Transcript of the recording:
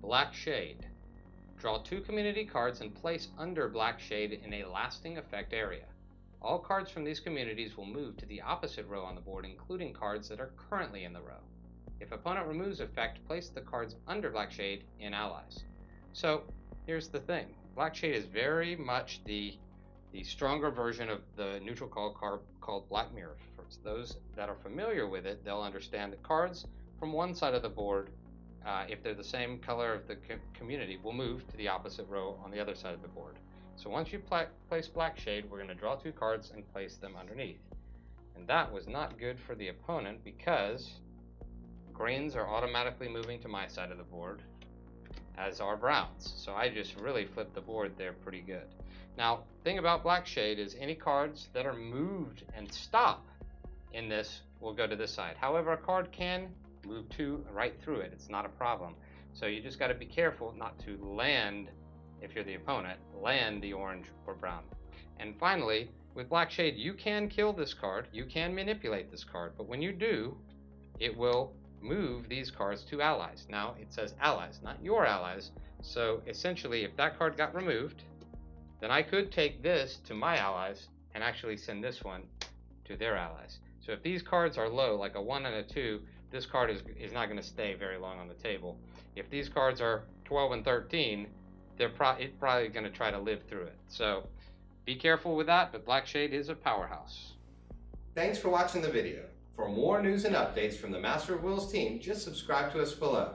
Black Shade. Draw 2 community cards and place under Black Shade in a lasting effect area. All cards from these communities will move to the opposite row on the board, including cards that are currently in the row. If opponent removes effect, place the cards under Black Shade in allies. So here's the thing. Black Shade is very much the stronger version of the neutral card called Black Mirror. For those that are familiar with it, they'll understand that cards from one side of the board, if they're the same color of the community, will move to the opposite row on the other side of the board. So once you place Black Shade, we're going to draw 2 cards and place them underneath. And that was not good for the opponent because greens are automatically moving to my side of the board, as are browns. So I just really flipped the board there pretty good. Now, the thing about Black Shade is any cards that are moved and stop in this will go to this side. However, a card can move right through it. It's not a problem. So you just got to be careful not to land, if you're the opponent, land the orange or brown. And finally, with Black Shade, you can kill this card. You can manipulate this card. But when you do, it will move these cards to allies. Now, it says allies, not your allies. So essentially, if that card got removed, then I could take this to my allies and actually send this one to their allies. So if these cards are low, like a 1 and a 2, this card is not going to stay very long on the table. If these cards are 12 and 13, it's probably going to try to live through it. So be careful with that, but Black Shade is a powerhouse. Thanks for watching the video. For more news and updates from the Master of Wheels team, just subscribe to us below.